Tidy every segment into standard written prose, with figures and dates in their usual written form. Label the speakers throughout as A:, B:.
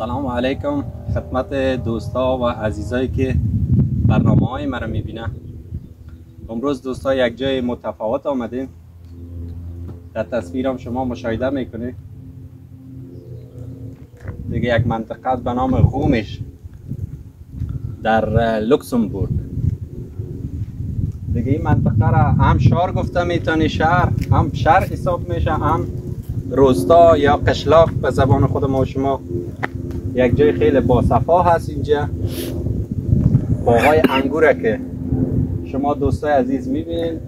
A: سلام علیکم خدمت دوستا و عزیزایی که برنامه های مرا میبینن. امروز دوستا یک جای متفاوت آمدیم. در تصویرم شما مشاهده میکنید دیگه یک منطقه به نام غومش در لوکسمبورگ. دیگه این منطقه را هم شهر گفته میتونی، شهر هم شهر حساب میشه، هم روستا یا قشلاق به زبان خود ما شما. یک جای خیلی باصفا هست اینجا. باغای انگوره که شما دوستای عزیز میبینید.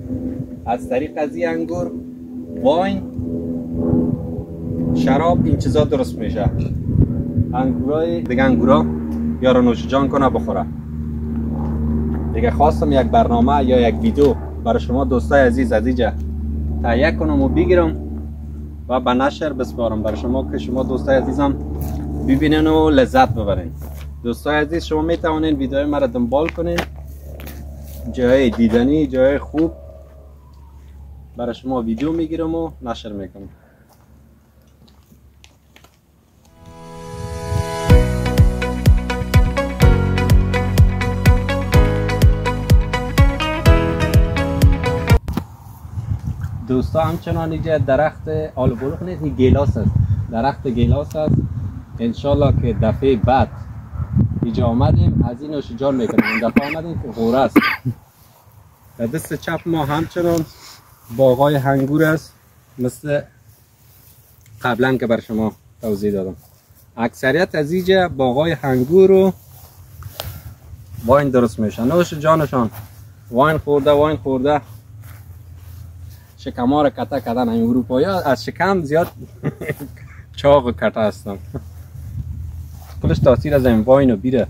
A: از طریق از این انگور واین، شراب، این چیزا درست میشه. انگورای دیگه انگورا یارو نوش جان کنه بخوره. دیگه خواستم یک برنامه یا یک ویدیو برای شما دوستای عزیز از اینجا تهیه کنم و بگیرم و به نشر بسپارم برای شما که شما دوستای عزیزم ببینن و لذت ببرین. دوستای عزیز شما میتوانین ویدیوهای مرا دنبال کنین. جای دیدنی، جای خوب برای شما ویدیو میگیرم و نشر میکنم. دوستا همچنان اینجا درخت آلو بلوخ نیست، این گیلاس است. درخت گیلاس است. انشالله که دفعه بعد اینجا آمدیم از این نوش جان میکنیم. این دفعه آمدیم که غوره است. در دست چپ ما همچنان باغای هنگور است، مثل قبلا که بر شما توضیح دادم. اکثریت از اینجا باغای هنگور و واین درست میشن. نوش جانشان واین خورده شکما را کتا کردن. این اروپایی ها از شکم زیاد چاق و کتا هستن. کلش تاثیر از این واین و بیره.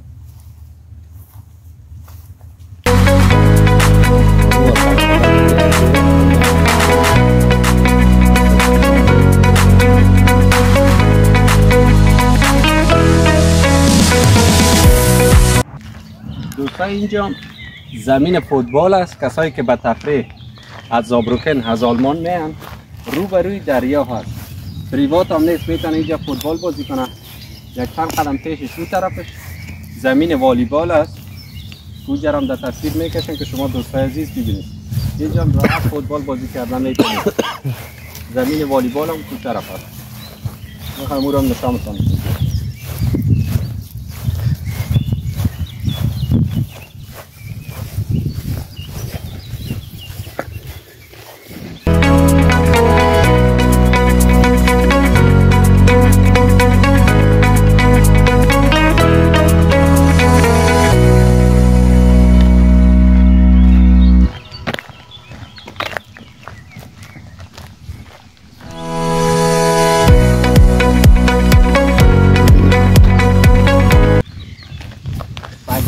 A: دوستای اینجا زمین فوتبال است. کسایی که به تفریح از زابروکن از آلمان میان، روبروی دریا هست. پریوات هم نیست، میتونن اینجا فوتبال بازی کنن. یک چند قدم پیشش اون طرفش زمین والیبال است. اونجا هم در تصویر میکشن که شما دوستای عزیز ببینید. اینجا هم راحت فوتبال بازی کردن میتونید. زمین والیبال هم اون طرف هست. میخوام اون رو هم نشان بدم.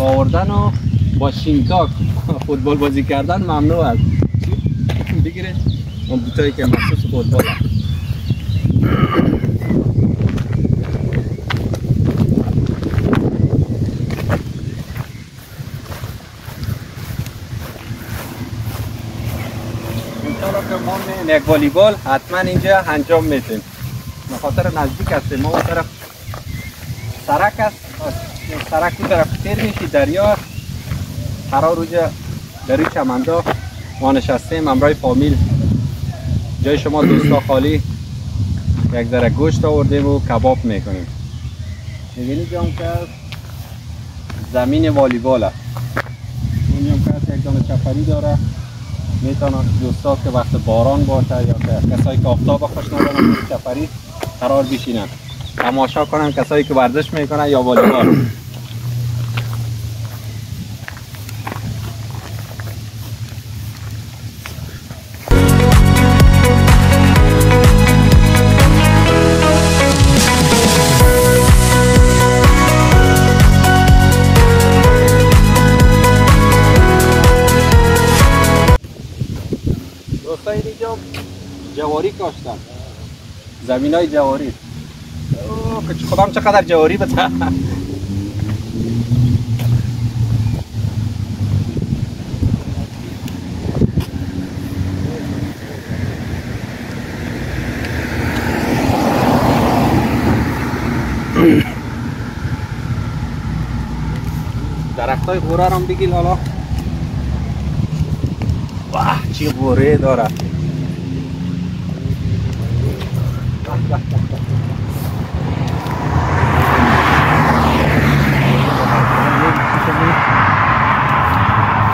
A: آوردن و با شینکاک فوتبال بازی کردن ممنوع است. بگیرید اون بوتایی که مخصوص فوتبال هست. انشاءالله که ما یک والیبال حتما اینجا انجام میدیم. بخاطر نزدیک هستیم. ما اون طرف سرک است. سرک اون طرف تیر میشی دریا. قرار روزه در روی چمندا ما نشستیم همراه فامیل. جای شما دوستا خالی. یک ذره گوشت آوردیم و کباب میکنیم. میبینید جام که زمین والیبال است. اینجا که یک دانه چپری داره. میتونن دوستا که وقت باران باشه یا که کسایی که آفتاب خوش ندارن چپری قرار بشینن تماشا کنن، کسایی که ورزش میکنن یا والیبال. دوستای اینجا جواری کاشتن، زمین های جواری. خودم چقدر جواری بده. درختای غوره رو بگیر حالا. واه چی غوره داره.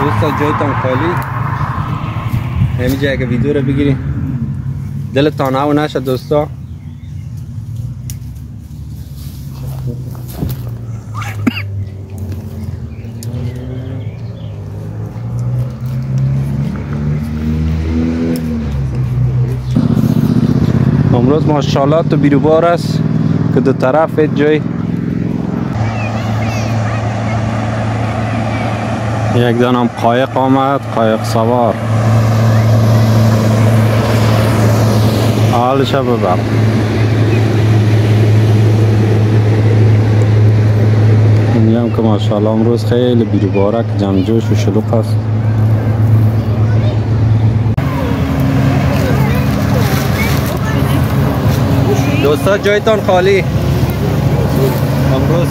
A: دوستا جایتان خالی. همین جایی که ویدیو رو بگیری دلتان او نشه دوستا. امروز ماشاءالله تو بیروبار است که دو طرف جای یک دانم قایق آمد، قایق سوار حالش ببر. اینجا هم که ماشاءالله امروز خیلی بیروبارک جمع جوش و شلوغ است. دوستا جایتان خالی. امروز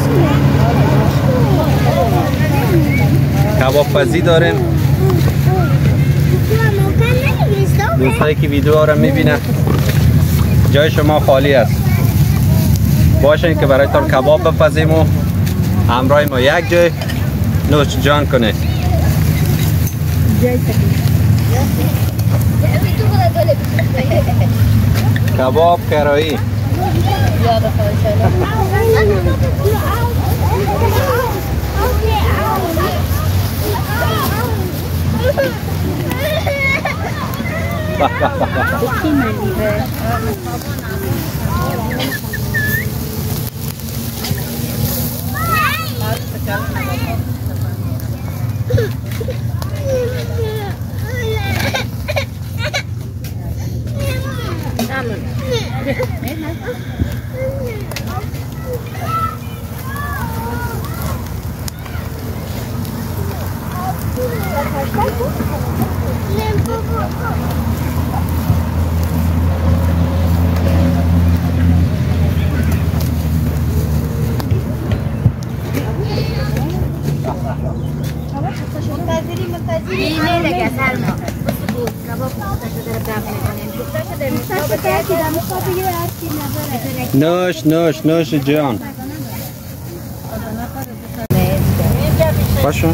A: کباب پزی داریم. دوستایی که ویدیو را میبینن جای شما خالی است. باشین که برایتان کباب بپزیم و همراه ما یک جای نوش جان کنه. کباب کرایی. نوش نوش نوش جان. باشو.